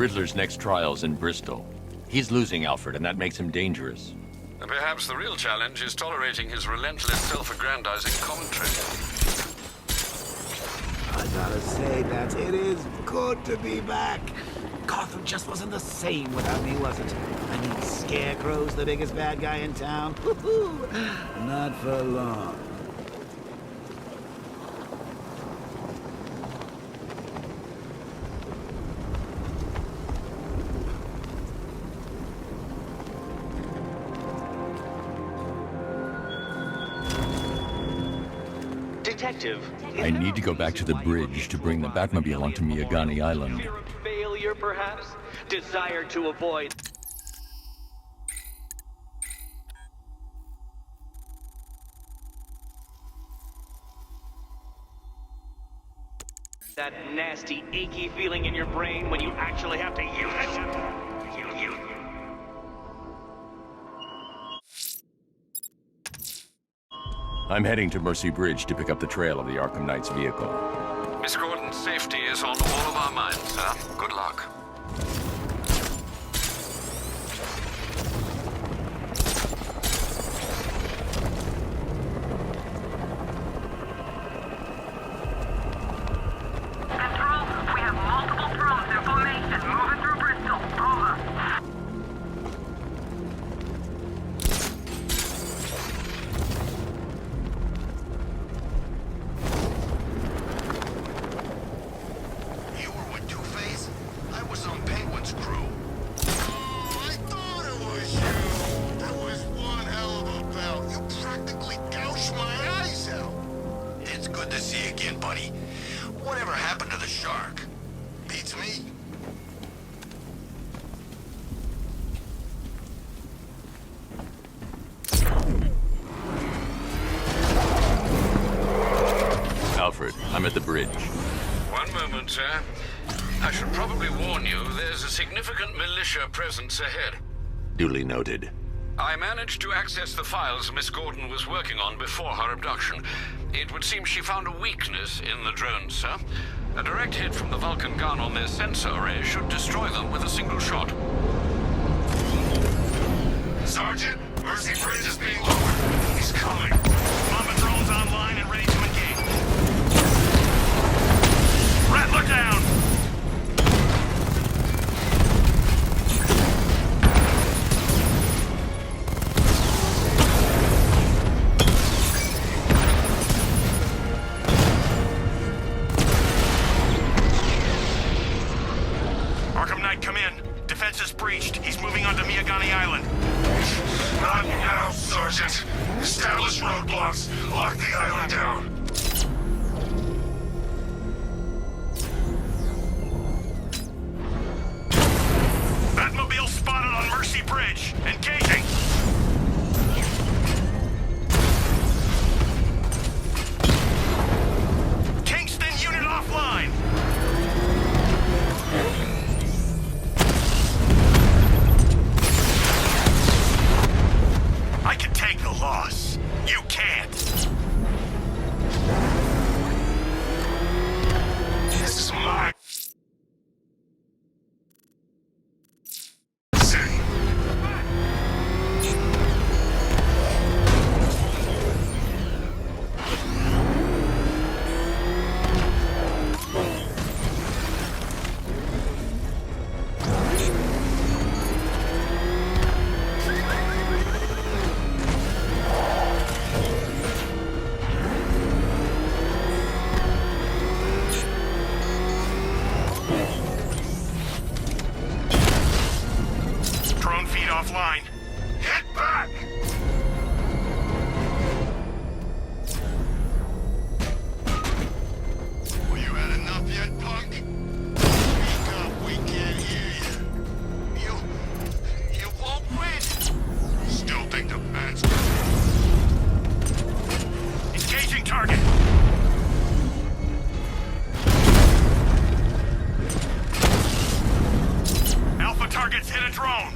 Riddler's next trial's in Bristol. He's losing Alfred, and that makes him dangerous. And perhaps the real challenge is tolerating his relentless self-aggrandizing commentary. I gotta say that it is good to be back. Gotham just wasn't the same without me, was it? I mean, Scarecrow's the biggest bad guy in town. Not for long. Detective. I need to go back to the bridge to bring the Batmobile onto Miyagani Island. Fear of failure, perhaps? Desire to avoid... that nasty, achy feeling in your brain when you actually have to use it? I'm heading to Mercy Bridge to pick up the trail of the Arkham Knight's vehicle. Miss Gordon's safety is on all of our minds, sir. Good luck. Control, we have multiple drones in formation moving through Bristol. Over. You were with Two-Face? I was on Penguin's crew. Oh, I thought it was you. That was one hell of a bout. You practically gouged my eyes out. It's good to see you again, buddy. Whatever happened to the shark? Beats me. Alfred, I'm at the bridge. One moment, sir. I should probably warn you, there's a significant militia presence ahead. Duly noted. I managed to access the files Miss Gordon was working on before her abduction. It would seem she found a weakness in the drones, sir. A direct hit from the Vulcan gun on their sensor array should destroy them with a single shot. Sergeant, Mercy Bridge is being lowered. He's coming. Bomber drones online and ready to engage. Rattler down! Arkham Knight, come in. Defense is breached. He's moving onto Miyagani Island. Not now, Sergeant. Establish roadblocks. Lock the island down. Batmobile spotted on Mercy Bridge. Engaging. Kingston unit offline. I can take the loss. You can't. This is my city. Drone feed offline. Hit back! Well, you had enough yet, punk? Speak up, we can't hear you. You won't win! Still think the man's... Engaging target! Alpha targets hit a drone!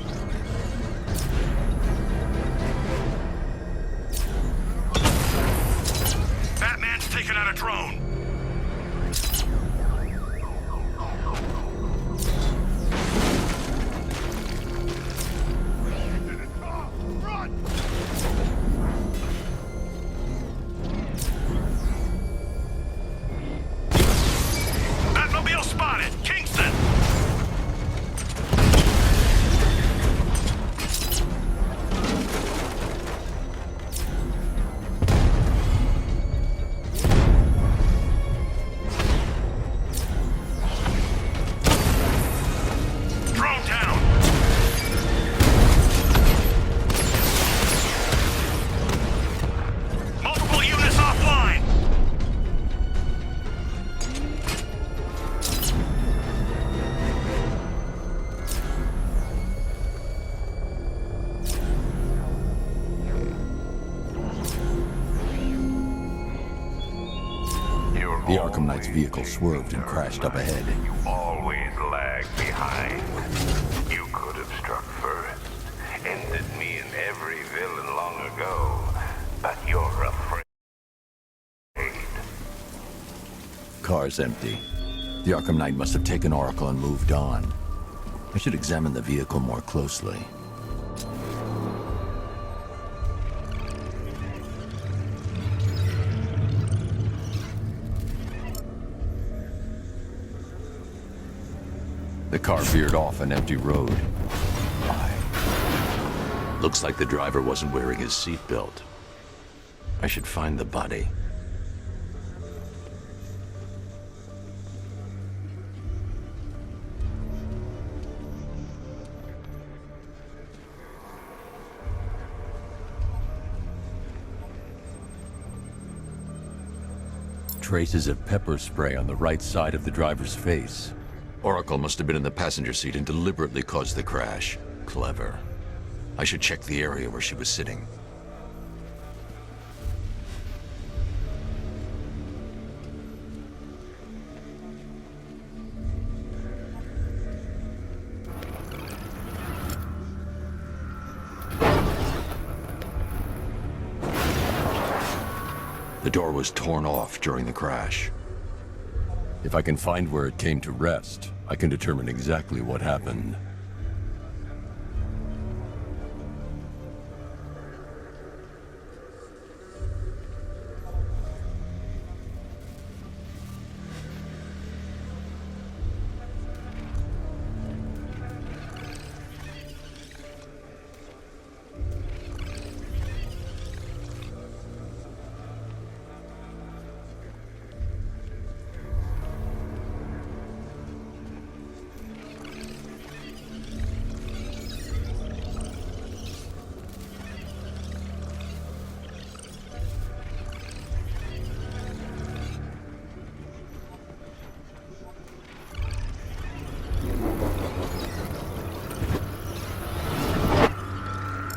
Batman's taken out a drone! The Arkham Knight's vehicle swerved and crashed up ahead. You always lag behind. You could have struck first. Ended me and every villain long ago. But you're afraid. Car's empty. The Arkham Knight must have taken Oracle and moved on. I should examine the vehicle more closely. The car veered off an empty road. Why? Looks like the driver wasn't wearing his seatbelt. I should find the body. Traces of pepper spray on the right side of the driver's face. Oracle must have been in the passenger seat and deliberately caused the crash. Clever. I should check the area where she was sitting. The door was torn off during the crash. If I can find where it came to rest, I can determine exactly what happened.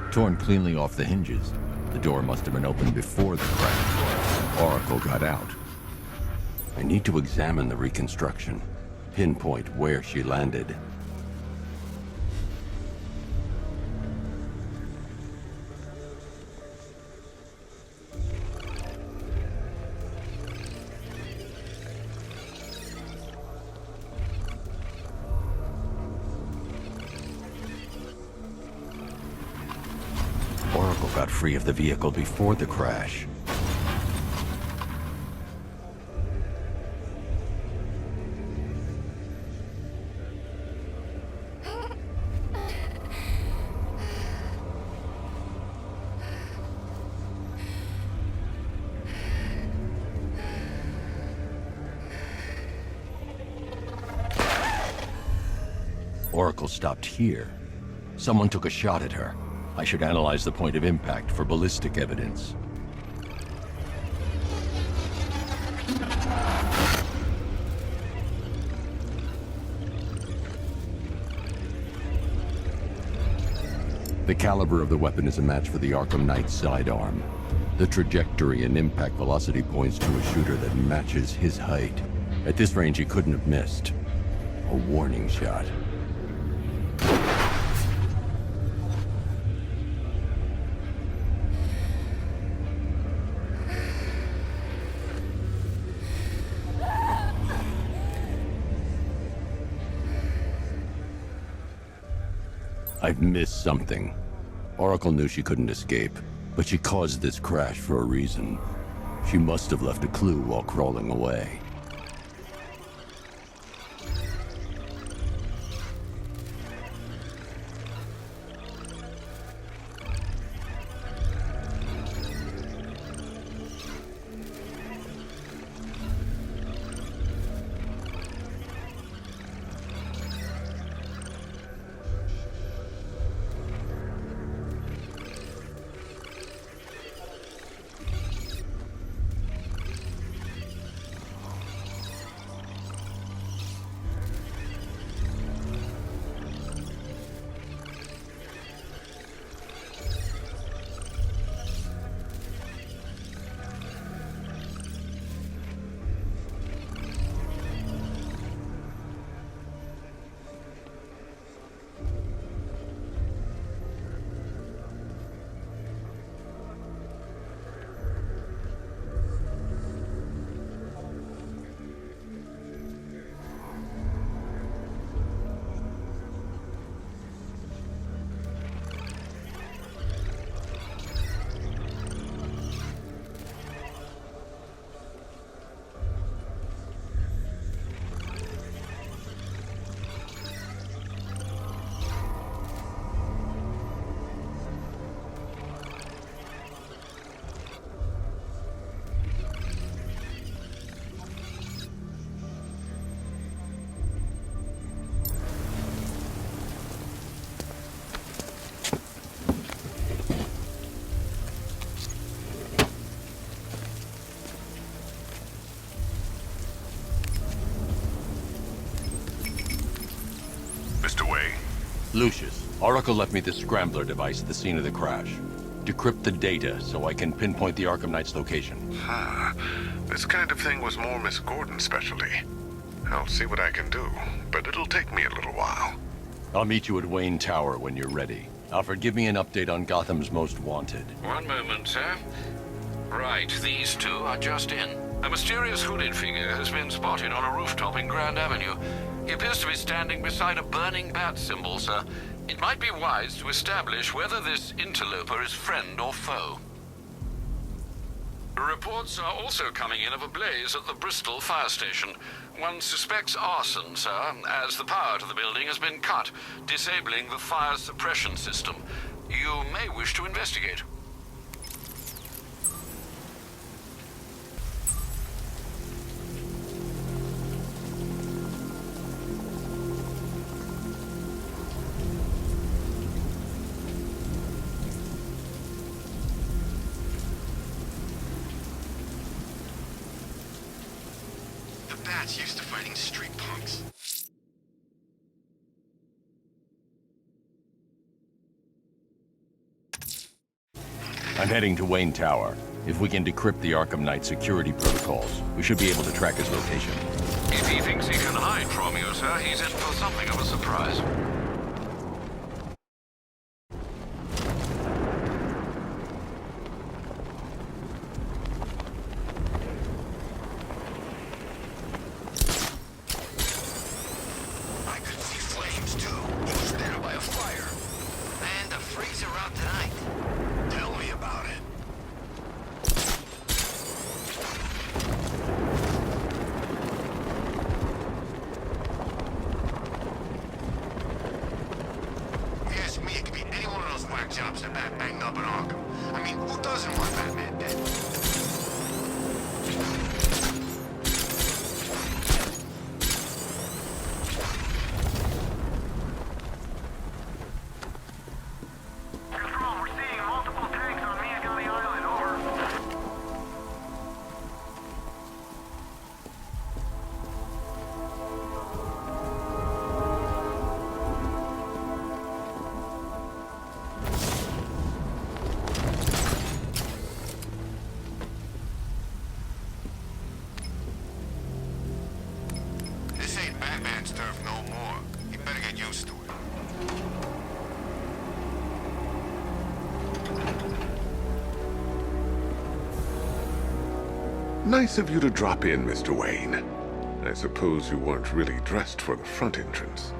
Torn cleanly off the hinges. The door must have been opened before the crash. Oracle got out. I need to examine the reconstruction, pinpoint where she landed. Oracle got free of the vehicle before the crash. Oracle stopped here. Someone took a shot at her. I should analyze the point of impact for ballistic evidence. The caliber of the weapon is a match for the Arkham Knight sidearm. The trajectory and impact velocity points to a shooter that matches his height. At this range, he couldn't have missed. A warning shot. I've missed something. Oracle knew she couldn't escape, but she caused this crash for a reason. She must have left a clue while crawling away. Lucius, Oracle left me the scrambler device at the scene of the crash. Decrypt the data so I can pinpoint the Arkham Knight's location. This kind of thing was more Miss Gordon's specialty. I'll see what I can do, but it'll take me a little while. I'll meet you at Wayne Tower when you're ready. Alfred, give me an update on Gotham's Most Wanted. One moment, sir. Right, these two are just in. A mysterious hooded figure has been spotted on a rooftop in Grand Avenue. He appears to be standing beside a burning bat symbol, sir. It might be wise to establish whether this interloper is friend or foe. Reports are also coming in of a blaze at the Bristol fire station. One suspects arson, sir, as the power to the building has been cut, disabling the fire suppression system. You may wish to investigate. Bats used to fighting street punks. I'm heading to Wayne Tower. If we can decrypt the Arkham Knight security protocols, we should be able to track his location. If he thinks he can hide from you, sir, he's in for something of a surprise. I could see flames too. He was there by a fire. And a freezer out tonight. Tell me about it. If you ask me, it could be any one of those whack jobs that Bat banged up in Arkham. I mean, who doesn't want Batman dead? Control, we're seeing multiple tanks on Miyagami Island. Over. This ain't Batman's turf no more. You better get used to it. Nice of you to drop in, Mr. Wayne. I suppose you weren't really dressed for the front entrance.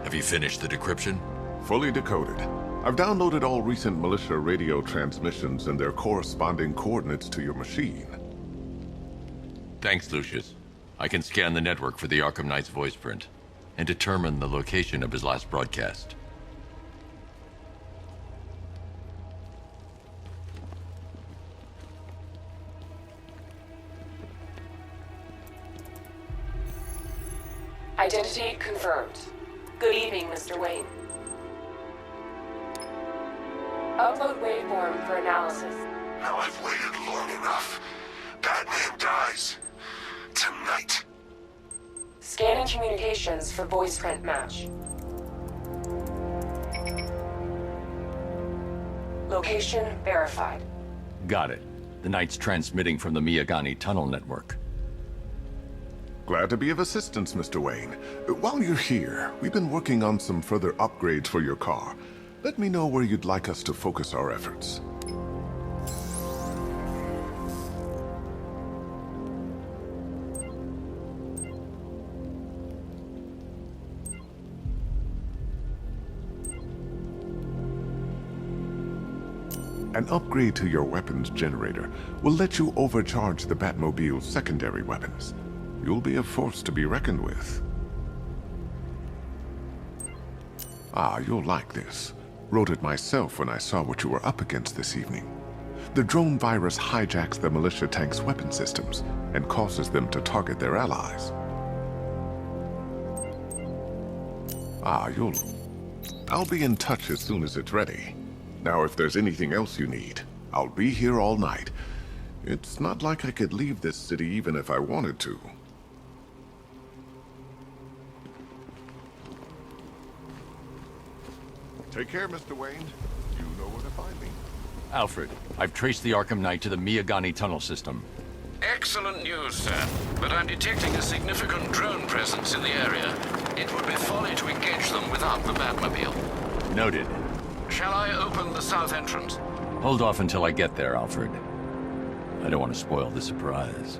Have you finished the decryption? Fully decoded. I've downloaded all recent militia radio transmissions and their corresponding coordinates to your machine. Thanks, Lucius. I can scan the network for the Arkham Knight's voice print and determine the location of his last broadcast. Identity confirmed. Good evening, Mr. Wayne. Upload waveform for analysis. Now I've waited long enough. Batman dies. Tonight. Scanning communications for voice print match. Location verified. Got it. The Knight's transmitting from the Miyagani tunnel network. Glad to be of assistance, Mr. Wayne. While you're here, we've been working on some further upgrades for your car. Let me know where you'd like us to focus our efforts. An upgrade to your weapons generator will let you overcharge the Batmobile's secondary weapons. You'll be a force to be reckoned with. You'll like this. Wrote it myself when I saw what you were up against this evening. The drone virus hijacks the militia tank's weapon systems and causes them to target their allies. I'll be in touch as soon as it's ready. Now, if there's anything else you need, I'll be here all night. It's not like I could leave this city even if I wanted to. Take care, Mr. Wayne. You know where to find me. Alfred, I've traced the Arkham Knight to the Miyagani tunnel system. Excellent news, sir. But I'm detecting a significant drone presence in the area. It would be folly to engage them without the Batmobile. Noted. Shall I open the south entrance? Hold off until I get there, Alfred. I don't want to spoil the surprise.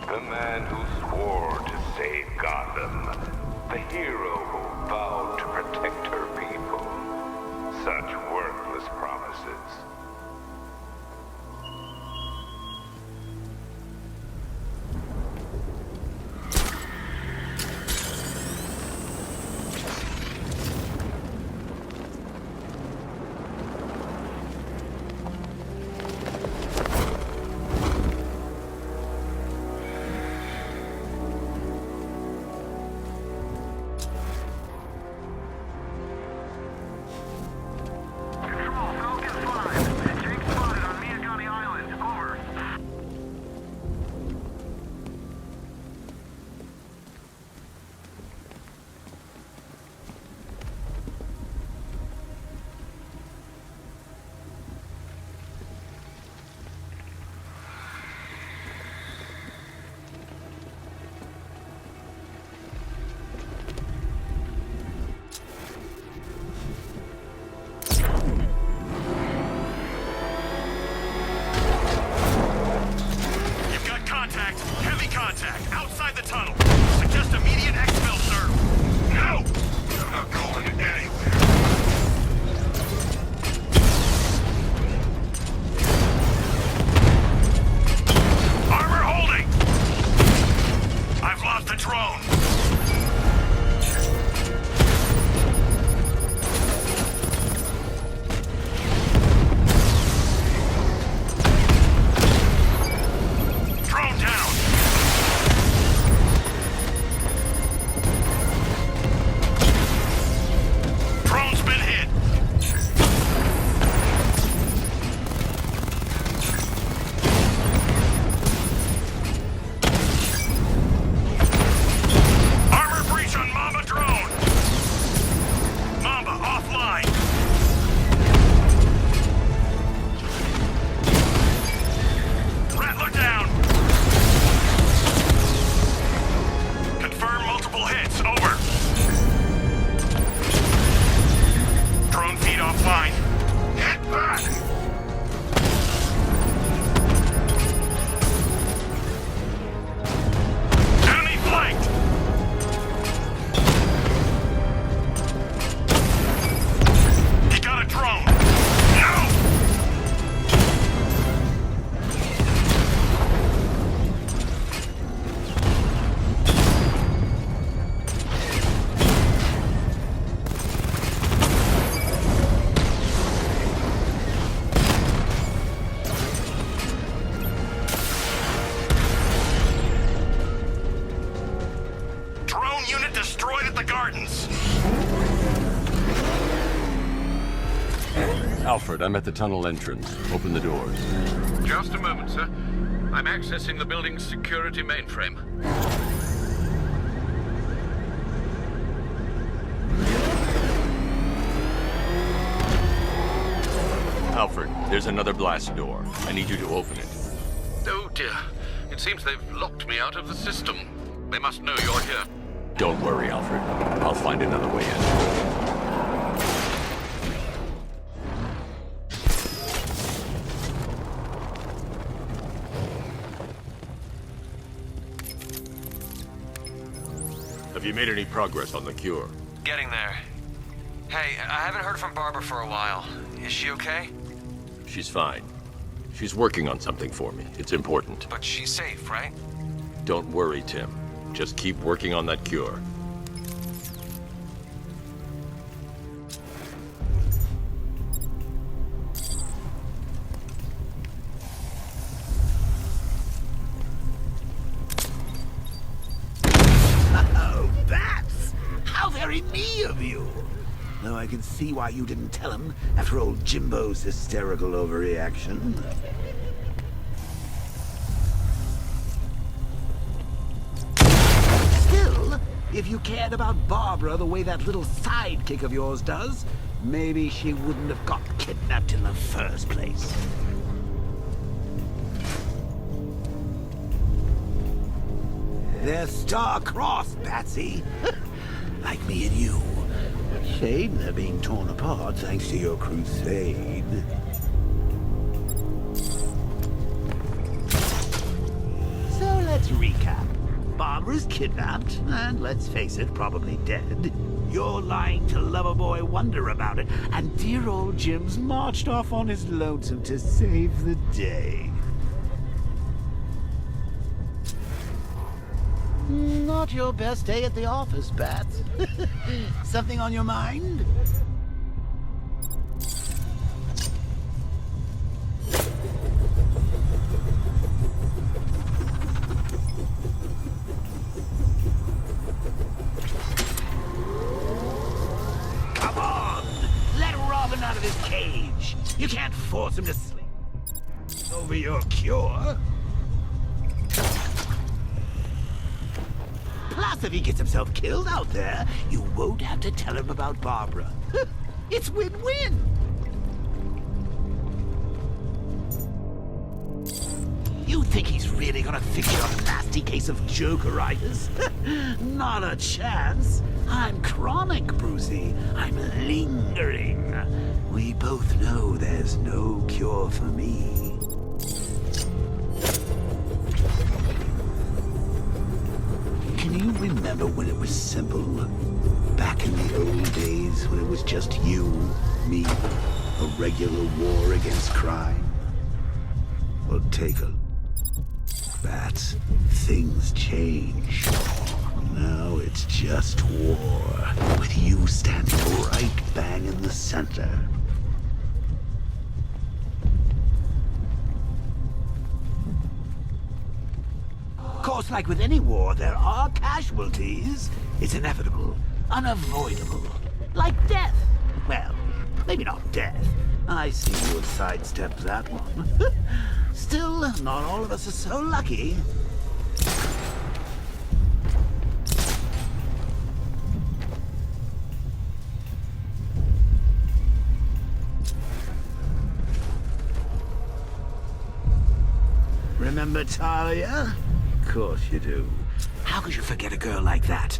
The man who swore to save Gotham. The hero who vowed to protect her people. Such worthless promises. Control, Falcon 5. Jake spotted on Miyagani Island. Over. You've got contact. Heavy contact. Outside the tunnel. Suggest immediate exfil, sir. No! I'm not going anywhere. Armor holding! I've lost the drone. Drone down! Drone's been hit! Armor breach on Mamba drone! Mamba offline! Rattler down! Confirm multiple hits. Over. Drone feed offline. Get back! Enemy flanked! He got a drone! No! Drone unit destroyed at the gardens. Alfred, I'm at the tunnel entrance. Open the doors. Just a moment, sir. I'm accessing the building's security mainframe. Alfred, there's another blast door. I need you to open it. Oh dear. It seems they've locked me out of the system. They must know you're here. Don't worry, Alfred. I'll find another way in. Have you made any progress on the cure? Getting there. Hey, I haven't heard from Barbara for a while. Is she okay? She's fine. She's working on something for me. It's important. But she's safe, right? Don't worry, Tim. Just keep working on that cure. Oh, Bats! How very me of you! Though I can see why you didn't tell him after old Jimbo's hysterical overreaction. Still, if you cared about Barbara the way that little sidekick of yours does, maybe she wouldn't have got kidnapped in the first place. They're star-crossed, Patsy. Like me and you. Shame they're being torn apart thanks to your crusade. So let's recap. Barbara's kidnapped, and let's face it, probably dead. You're lying to Loverboy Wonder about it, and dear old Jim's marched off on his lonesome to save the day. Not your best day at the office, Bats. Something on your mind? Come on! Let Robin out of his cage! You can't force him to sleep over your cure. Plus, if he gets himself killed out there, you won't have to tell him about Barbara. It's win-win! You think he's really gonna fix your nasty case of Jokeritis? Not a chance. I'm chronic, Brucey. I'm lingering. We both know there's no cure for me. Can you remember when it was simple? Back in the old days when it was just you, me, a regular war against crime? Well, take a look. Bats, things change. Now it's just war, with you standing right bang in the center. Of course, like with any war, there are casualties. It's inevitable, unavoidable. Like death. Well, maybe not death. I see you have sidestepped that one. Still, not all of us are so lucky. Remember Talia? Of course you do. How could you forget a girl like that?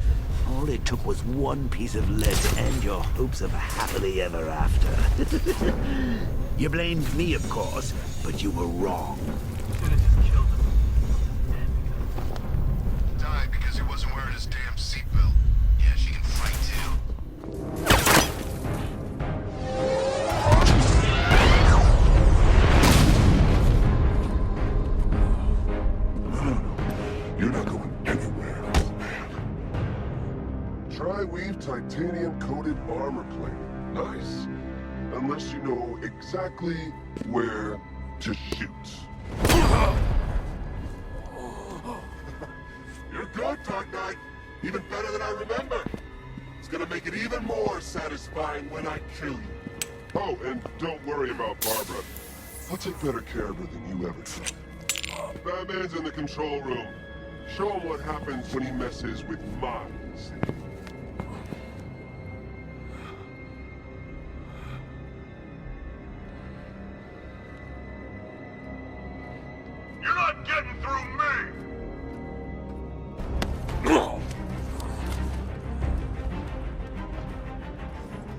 All it took was one piece of lead to end your hopes of a happily ever after. You blamed me, of course, but you were wrong. Died because he wasn't wearing his damn seatbelt. Yeah, she can fight too. You're not going anywhere, old man. Tri-weave titanium-coated armor plate. Nice. Unless you know exactly where to shoot. You're good, Dark Knight. Even better than I remember. It's gonna make it even more satisfying when I kill you. Oh, and don't worry about Barbara. I'll take better care of her than you ever did. Batman's in the control room. Show him what happens when he messes with minds. You're not getting through me!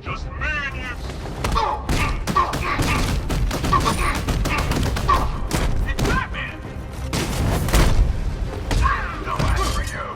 Just me and you. It's Batman! No act for you.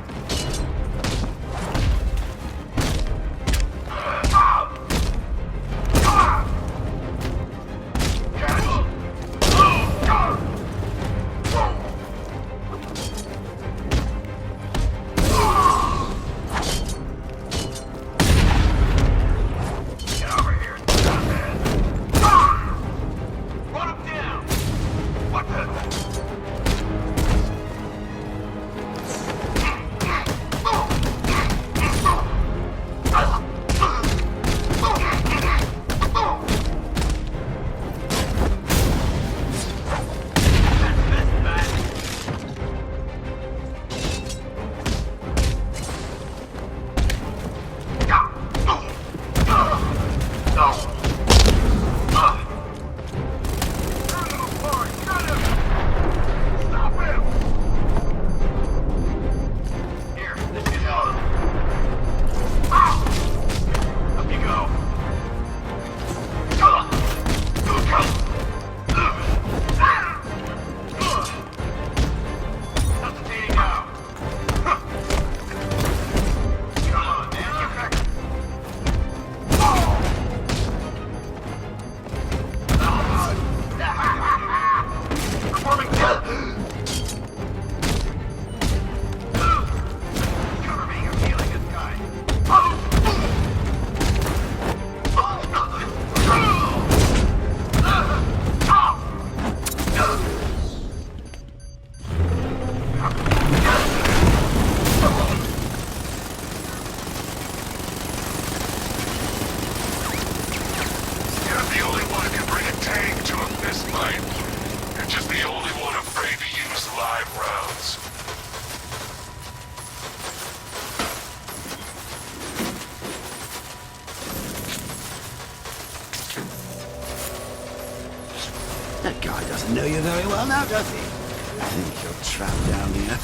doesn't know you very well now, does he? I think you're trapped down here.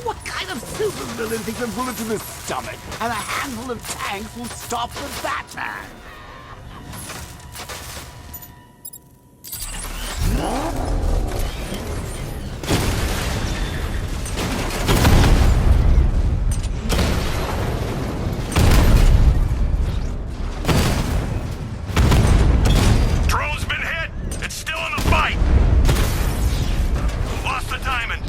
What kind of supervillain thinks a bullet to the stomach and a handful of tanks will stop the Batman? Drone's been hit! It's still in the fight! Lost the diamond!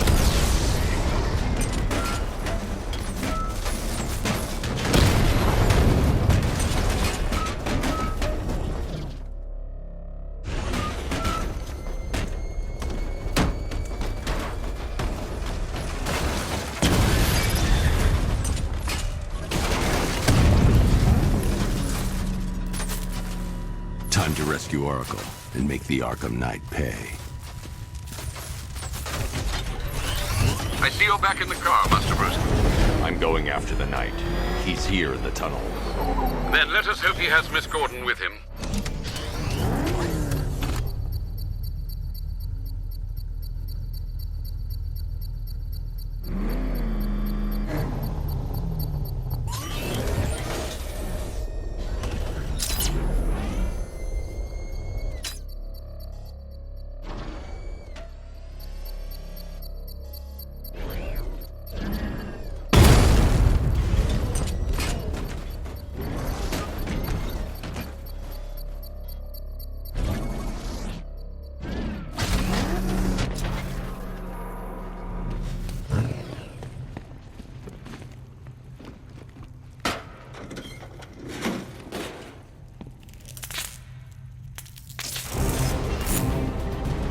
Time to rescue Oracle and make the Arkham Knight pay. I see you're back in the car, Master Bruce. I'm going after the Knight. He's here in the tunnel. Then let us hope he has Miss Gordon with him.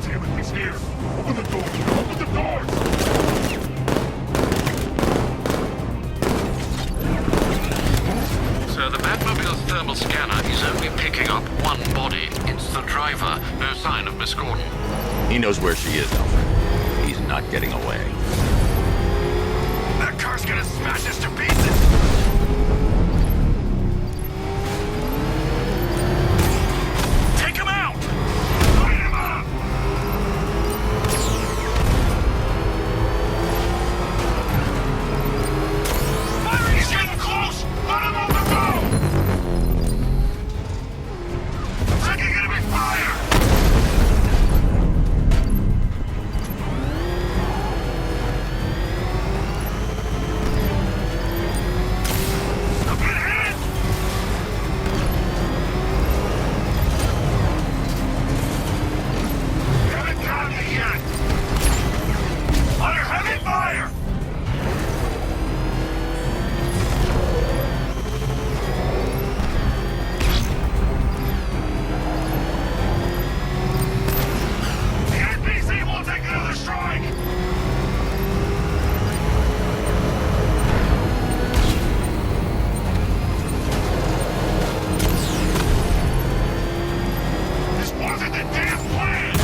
Damn it, he's here! Open the door! Open the doors! So the Batmobile's thermal scanner is only picking up one body. It's the driver. No sign of Miss Gordon. He knows where she is, Alfred. He's not getting away. That car's gonna smash us to pieces! Take him out! Light him up! Fire! He's getting close! Let him overgo! Taking enemy fire! I've been hit! Haven't got me yet! Under heavy fire! The NPC will take another strike! This wasn't the damn plan!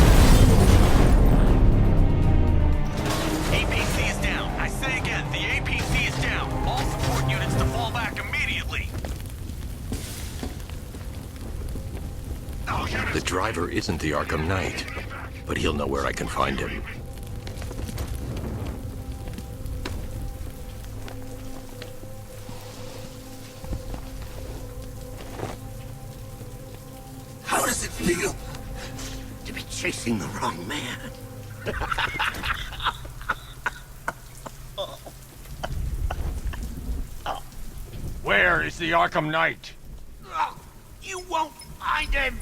APC is down. I say again, the APC is down. All support units to fall back immediately. All units, The driver isn't the Arkham Knight, but he'll know where I can find him. How does it feel to be chasing the wrong man? Where is the Arkham Knight? You won't find him!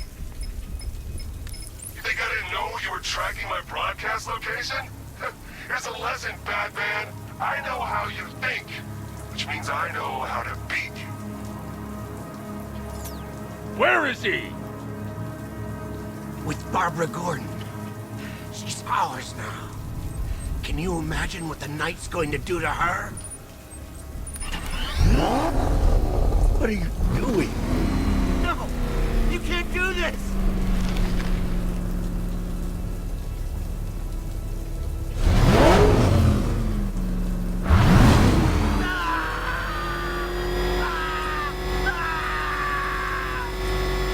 you think I didn't know you were tracking my broadcast location? Here's a lesson, Batman. I know how you think, which means I know how to beat you. Where is he? With Barbara Gordon. She's ours now. Can you imagine what the Knight's going to do to her? What are you doing? No! You can't do this!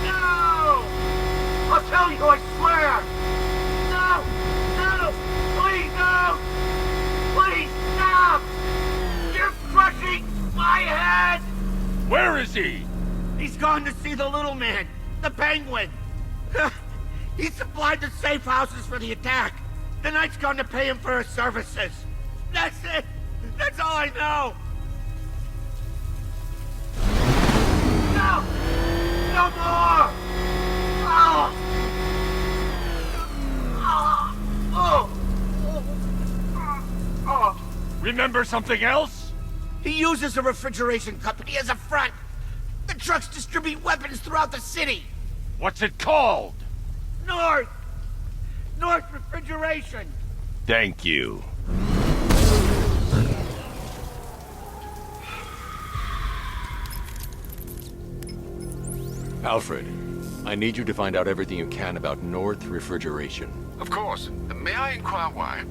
No! I'll tell you, I swear! No! is he? He's gone to see the little man, the penguin. He supplied the safe houses for the attack. The Knight's gone to pay him for his services. That's it. That's all I know. No! No more! Oh! Oh! Oh! Remember something else? He uses a refrigeration company as a front. The trucks distribute weapons throughout the city. What's it called? North Refrigeration. Thank you. Alfred, I need you to find out everything you can about North Refrigeration. Of course. May I inquire why?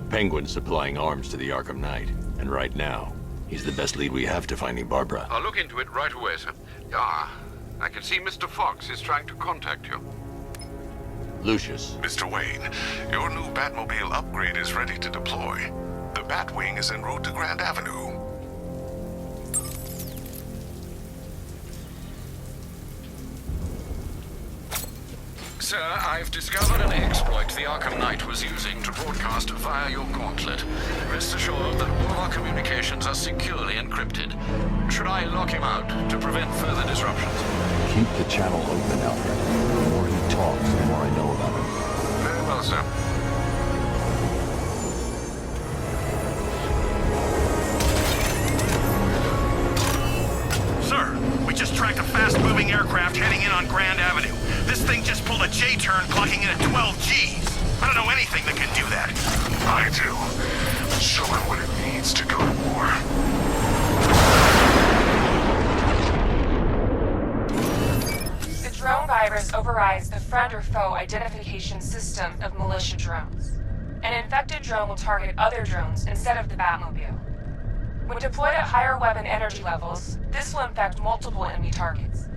Penguin's supplying arms to the Arkham Knight, and right now, he's the best lead we have to finding Barbara. I'll look into it right away, sir. Ah, I can see Mr. Fox is trying to contact you. Lucius. Mr. Wayne, your new Batmobile upgrade is ready to deploy. The Batwing is en route to Grand Avenue. Sir, I've discovered an exploit the Arkham Knight was using to broadcast via your gauntlet. Rest assured that all of our communications are securely encrypted. Should I lock him out to prevent further disruptions? Keep the channel open, Alfred. The more he talks, the more I know about him. Very well, sir. Sir, we just tracked a fast-moving aircraft heading in on Grand Avenue. This thing just pulled a J-turn, clocking in at 12 Gs. I don't know anything that can do that. I do. Show him what it needs to go to war. The drone virus overrides the friend or foe identification system of militia drones. An infected drone will target other drones instead of the Batmobile. When deployed at higher weapon energy levels, this will infect multiple enemy targets.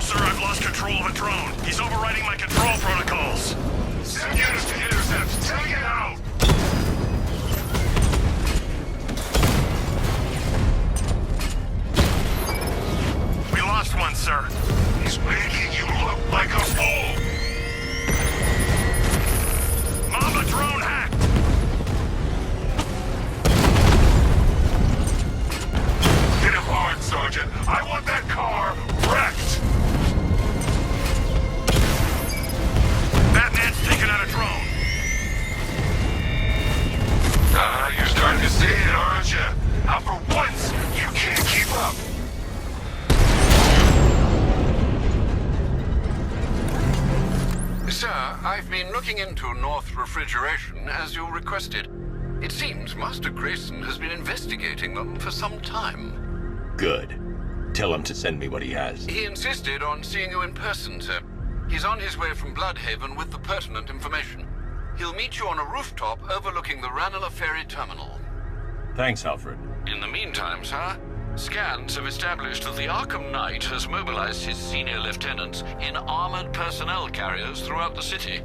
Sir, I've lost control of a drone. He's overriding my control protocols. Send units to intercept. Take it out! We lost one, sir. He's making you look like a fool! Mama drone hacked! Hit him hard, Sergeant. I want that car wrecked! Batman's taken out a drone. You're starting to see it, aren't you? Now for once, you can't keep up. Sir, I've been looking into North Refrigeration as you requested. It seems Master Grayson has been investigating them for some time. Good. Tell him to send me what he has. He insisted on seeing you in person, sir. He's on his way from Bloodhaven with the pertinent information. He'll meet you on a rooftop overlooking the Ranelagh Ferry Terminal. Thanks, Alfred. In the meantime, sir, scans have established that the Arkham Knight has mobilized his senior lieutenants in armored personnel carriers throughout the city.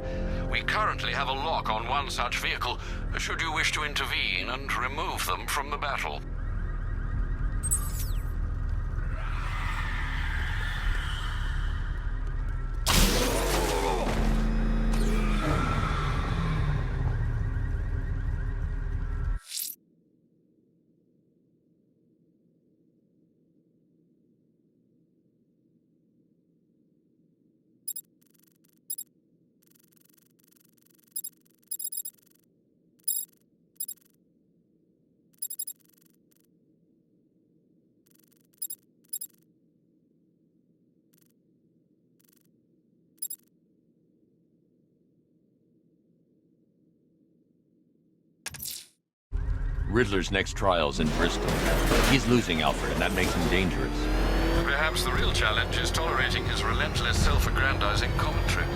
We currently have a lock on one such vehicle, should you wish to intervene and remove them from the battle. Riddler's next trial's in Bristol. He's losing Alfred, and that makes him dangerous. Perhaps the real challenge is tolerating his relentless self-aggrandizing commentary.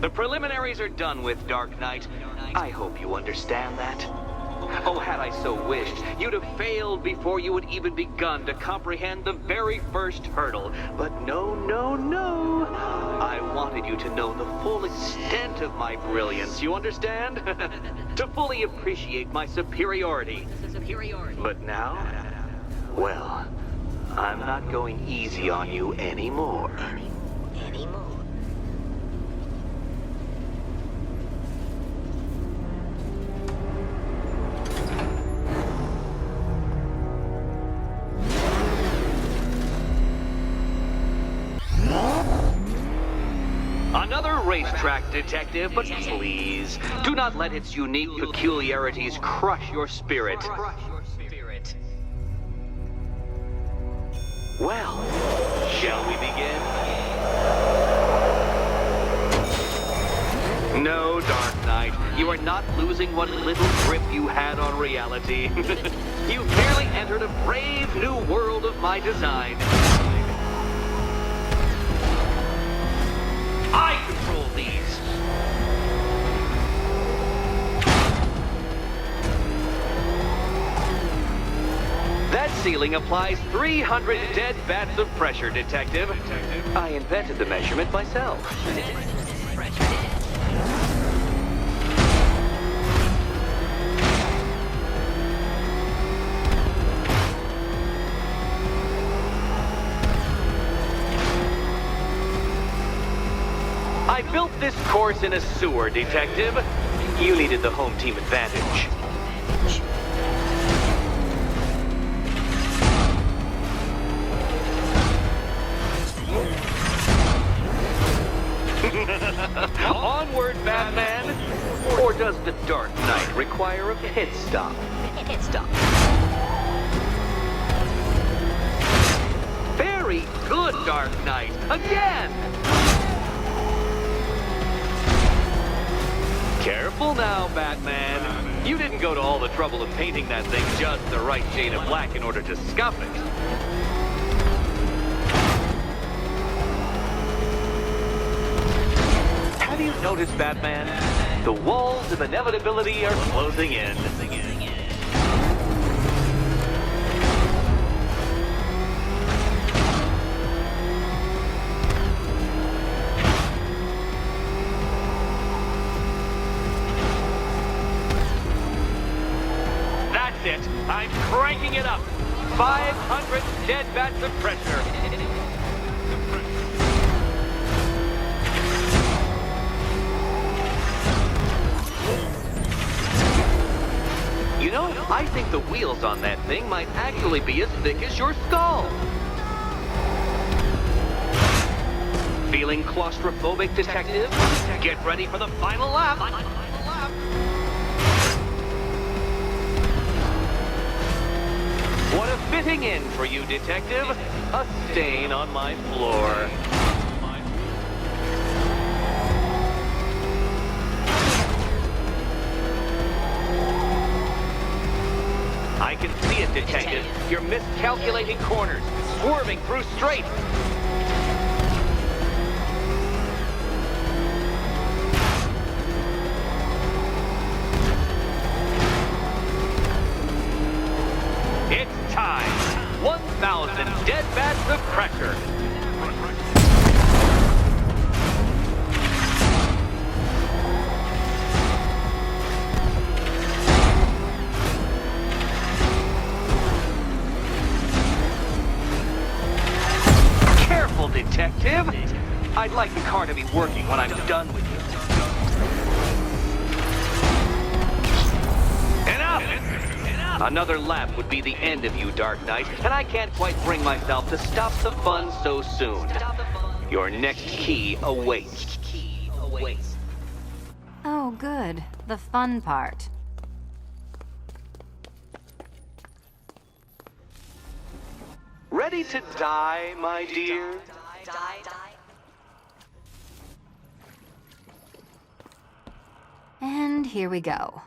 The preliminaries are done with, Dark Knight. I hope you understand that. Oh, had I so wished, you'd have failed before you had even begun to comprehend the very first hurdle. But no, no, no. I wanted you to know the full extent of my brilliance, you understand? To fully appreciate my superiority. But now, well, I'm not going easy on you anymore. Another racetrack, detective, but please, do not let its unique peculiarities crush your spirit. Well, shall we begin? No, Dark Knight, you are not losing what little grip you had on reality. You've merely entered a brave new world of my design. I control these. That ceiling applies 300 dead bats of pressure, Detective. I invented the measurement myself. I built this course in a sewer, Detective. You needed the home team advantage. Onward, Batman! Or does the Dark Knight require a pit stop? Very good, Dark Knight! Again! Careful now, Batman. You didn't go to all the trouble of painting that thing just the right shade of black in order to scuff it. Have you noticed, Batman? The walls of inevitability are closing in. That's it. I'm cranking it up. 500 dead bats of pressure. You know, I think the wheels on that thing might actually be as thick as your skull. Feeling claustrophobic, Detective? Get ready for the final lap. What a fitting end for you, Detective. A stain on my floor. I can see it, Detective. You're miscalculating corners, swerving through straights. It's time. 1,000 dead bats of pressure. Detective, I'd like the car to be working when I'm done with you. Enough! Another lap would be the end of you, Dark Knight, and I can't quite bring myself to stop the fun so soon. Your next key awaits. Oh, good. The fun part. Ready to die, my dear? And here we go.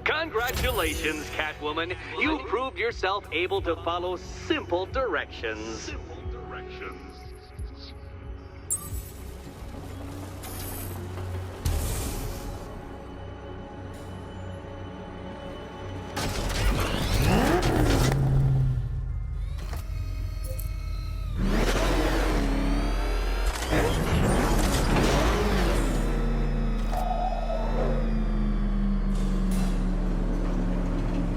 Congratulations, Catwoman. You proved yourself able to follow simple directions.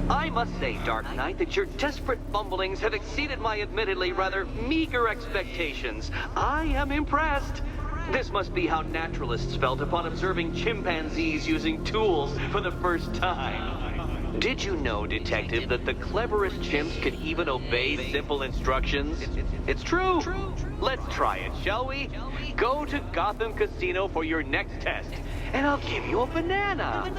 I must say, Dark Knight, that your desperate fumblings have exceeded my admittedly rather meager expectations. I am impressed. This must be how naturalists felt upon observing chimpanzees using tools for the first time. Did you know, Detective, that the cleverest chimps can even obey simple instructions? It's true. Let's try it, shall we? Go to Gotham Casino for your next test, and I'll give you a banana.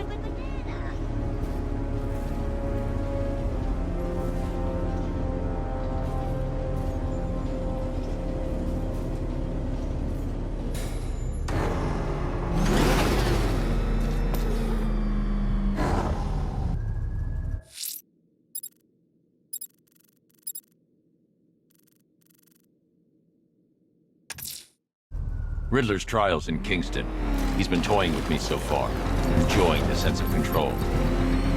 Riddler's trial's in Kingston. He's been toying with me so far, enjoying the sense of control.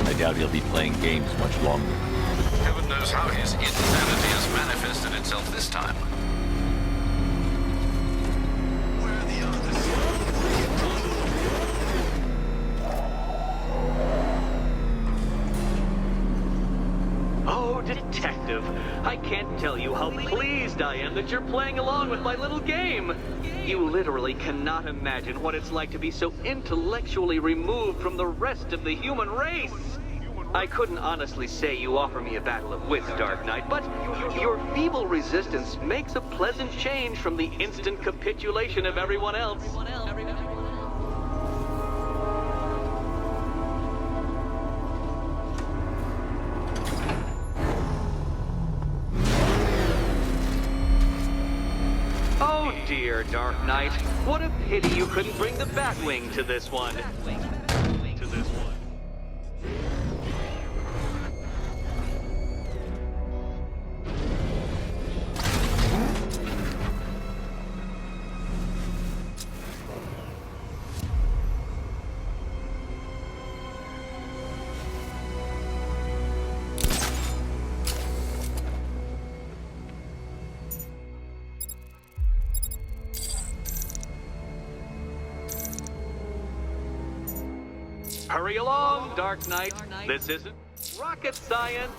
I doubt he'll be playing games much longer. Heaven knows how his insanity has manifested itself this time. Oh, Detective, I can't tell you how pleased I am that you're playing along with my little game. You literally cannot imagine what it's like to be so intellectually removed from the rest of the human race. I couldn't honestly say you offer me a battle of wits, Dark Knight, but your feeble resistance makes a pleasant change from the instant capitulation of everyone else. Oh dear, Dark Knight. What a pity you couldn't bring the Batwing to this one. Hurry along, Dark Knight. This isn't rocket science.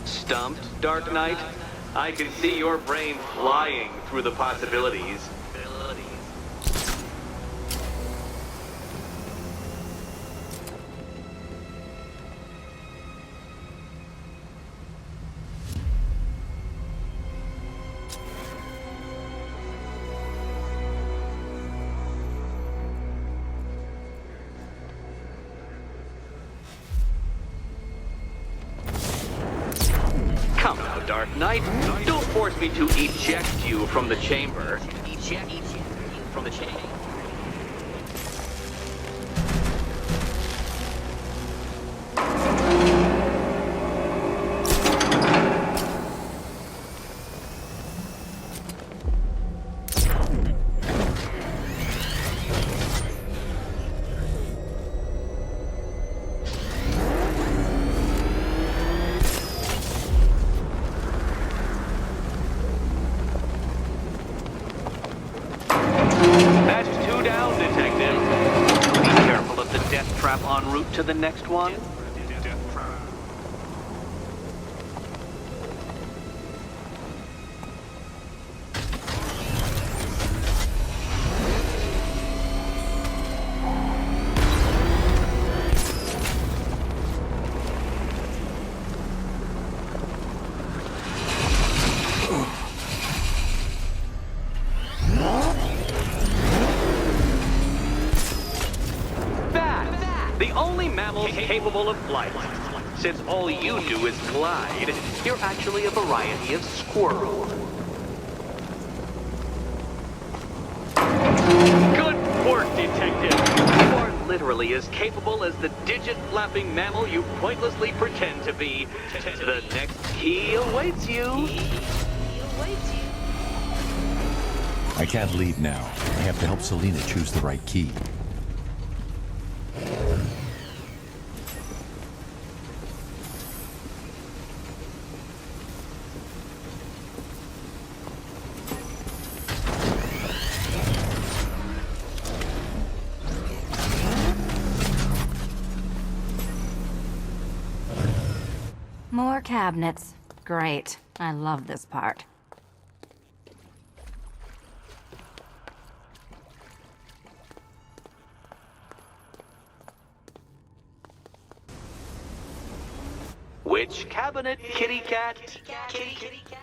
Stumped, Dark Knight? I can see your brain flying through the possibilities. Come now, Dark Knight. Don't force me to eject you from the chamber. Eject from the chamber. That's two down, Detective. Be careful of the death trap en route to the next one. the only mammal capable of flight. Since all you do is glide, you're actually a variety of squirrel. Good work, Detective. You are literally as capable as the digit-flapping mammal you pointlessly pretend to be. The next key awaits you. I can't leave now. I have to help Selina choose the right key. More cabinets. Great. I love this part. Which cabinet, kitty cat? Kitty cat.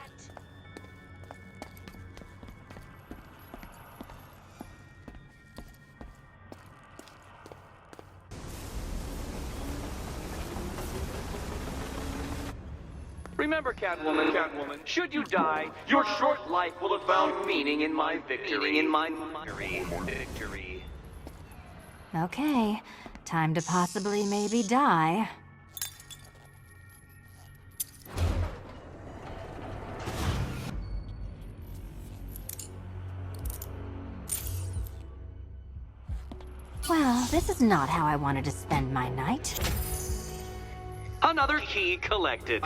Remember, Catwoman, should you die, your short life will have found meaning in my victory. Victory. Okay. Time to possibly maybe die. Well, this is not how I wanted to spend my night. Another key collected.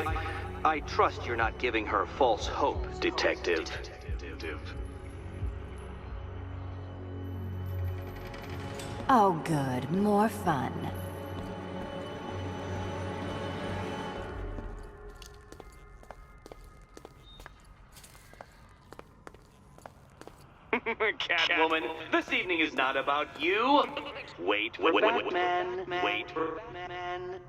I trust you're not giving her false hope, Detective. Oh, good. More fun. Catwoman, this evening is not about you. Wait for Batman. Wait for Batman.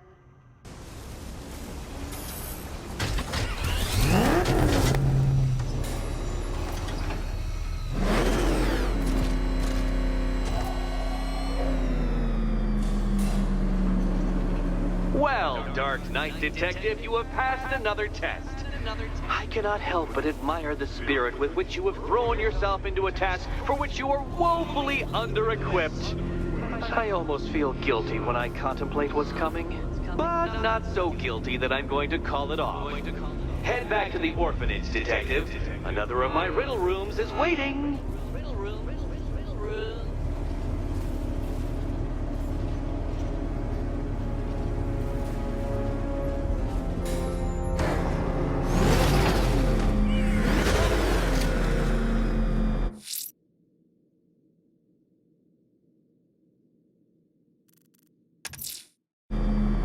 Well, Dark Knight Detective, you have passed another test. I cannot help but admire the spirit with which you have thrown yourself into a task for which you are woefully under-equipped. I almost feel guilty when I contemplate what's coming, but not so guilty that I'm going to call it off. Head back to the orphanage, Detective. Another of my riddle rooms is waiting.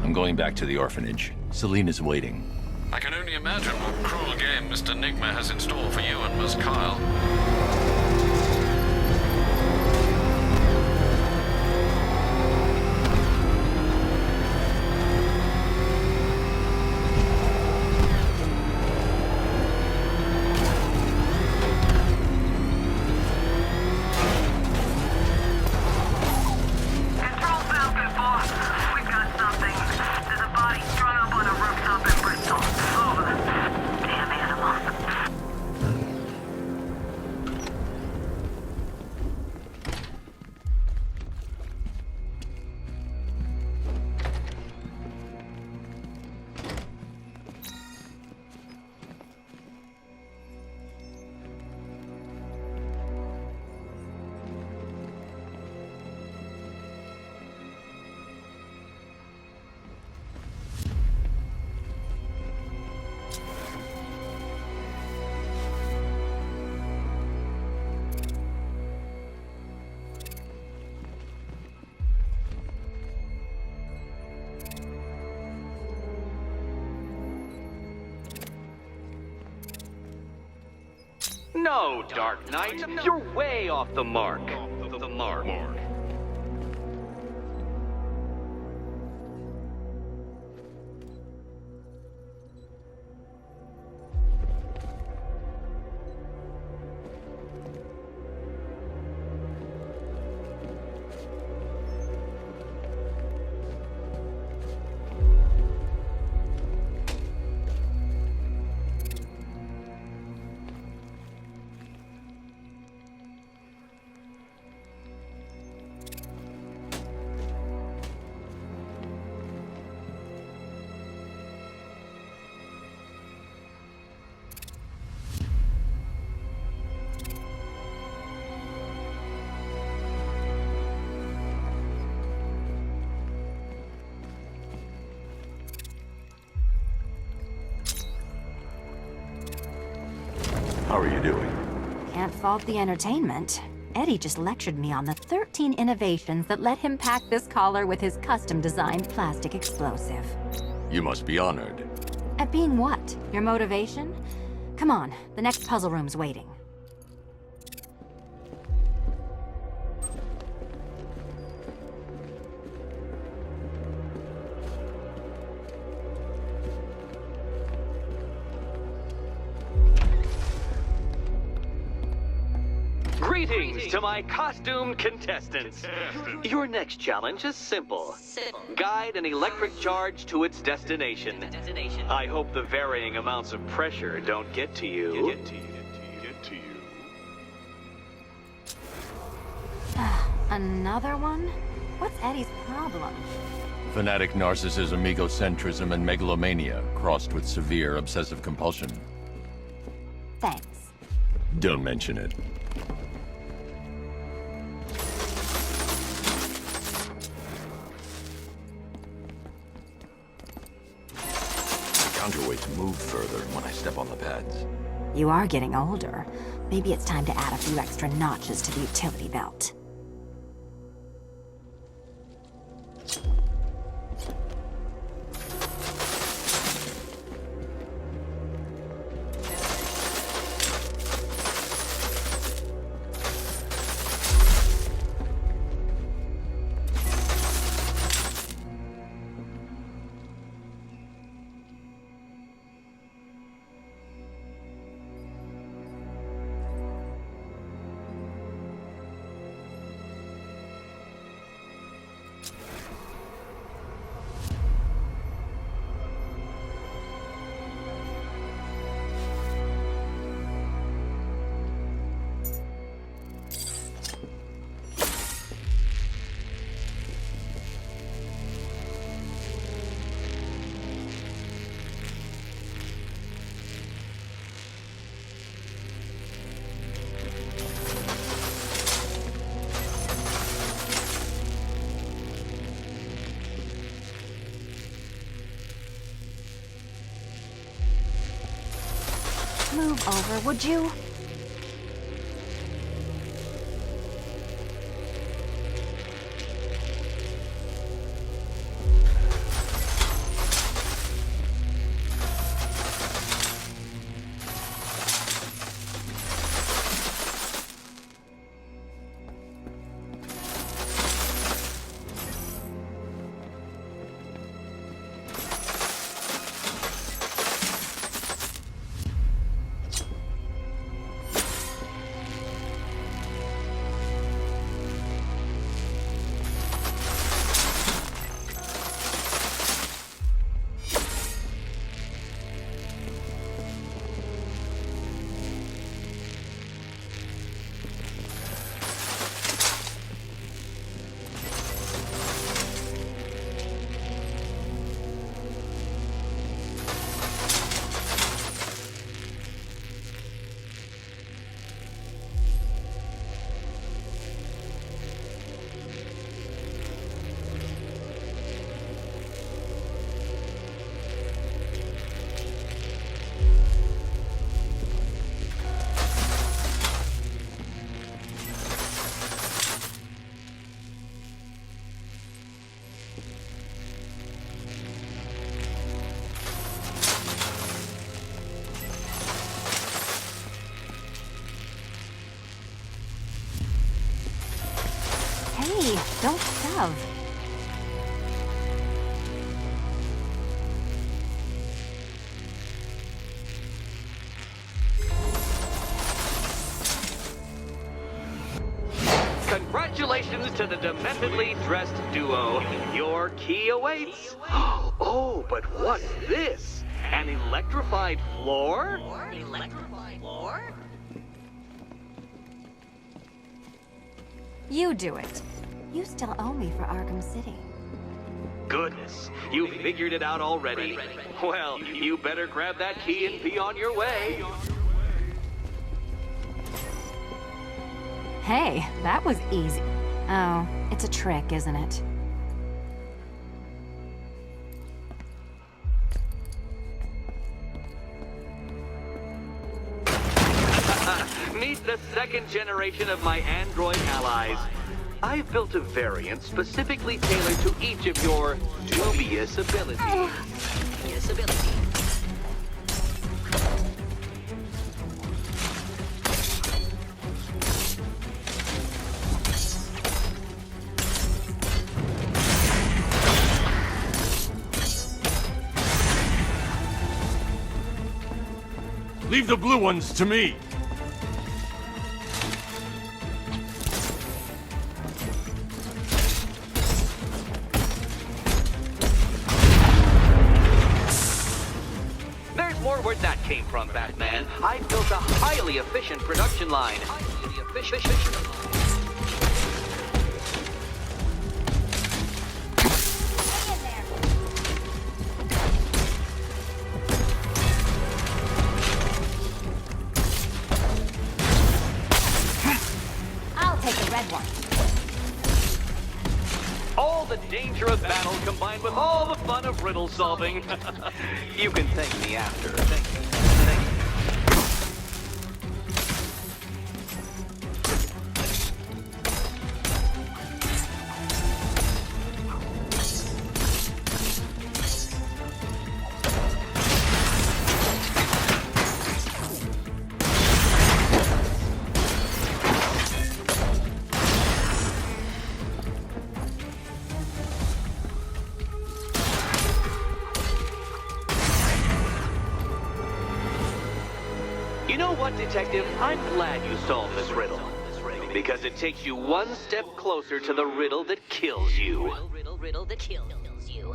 I'm going back to the orphanage. Selina's waiting. I can only imagine what cruel game Mr. Nigma has in store for you and Miss Kyle. Control Falcon 4. We've got something. There's a body strung up on a rooftop in Bristol. Over. Damn animals. No, Dark Knight, you're way off the mark. The mark. How are you doing? Can't fault the entertainment. Eddie just lectured me on the 13 innovations that let him pack this collar with his custom-designed plastic explosive. You must be honored. At being what? Your motivation? Come on, the next puzzle room's waiting. Greetings to my costumed contestants. Your next challenge is simple. Guide an electric charge to its destination. I hope the varying amounts of pressure don't get to you. Another one? What's Eddie's problem? Fanatic narcissism, egocentrism, and megalomania, crossed with severe obsessive compulsion. Thanks. Don't mention it. Counterweight to move further when I step on the pads. You are getting older. Maybe it's time to add a few extra notches to the utility belt. Move over, would you? Hey, don't shove. Congratulations to the dementedly dressed duo. Your key awaits. Oh, but what's this? An electrified floor? Electrified floor? You do it. You still owe me for Arkham City. Goodness, you figured it out already. Well, you better grab that key and be on your way. Hey, that was easy. Oh, it's a trick, isn't it? Meet the second generation of my android allies. I've built a variant specifically tailored to each of your dubious abilities. Leave the blue ones to me. There's more where that came from, Batman. I built a highly efficient production line. I'll take the red one. All the danger of battle combined with all the fun of riddle solving. You can thank me after. Thank you. You know what, Detective? I'm glad you solved this riddle. Because it takes you one step closer to the riddle that kills you. Riddle that kills you.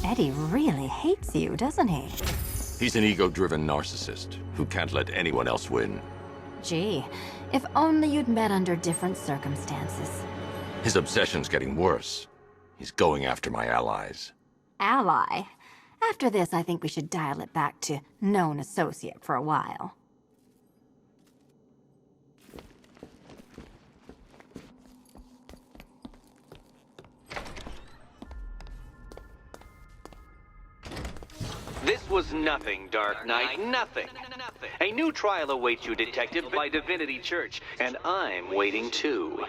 Eddie really hates you, doesn't he? He's an ego-driven narcissist who can't let anyone else win. Gee, if only you'd met under different circumstances. His obsession's getting worse. He's going after my allies. Ally? After this, I think we should dial it back to known associate for a while. This was nothing, Dark Knight, nothing. A new trial awaits you, Detective, by Divinity Church, and I'm waiting too.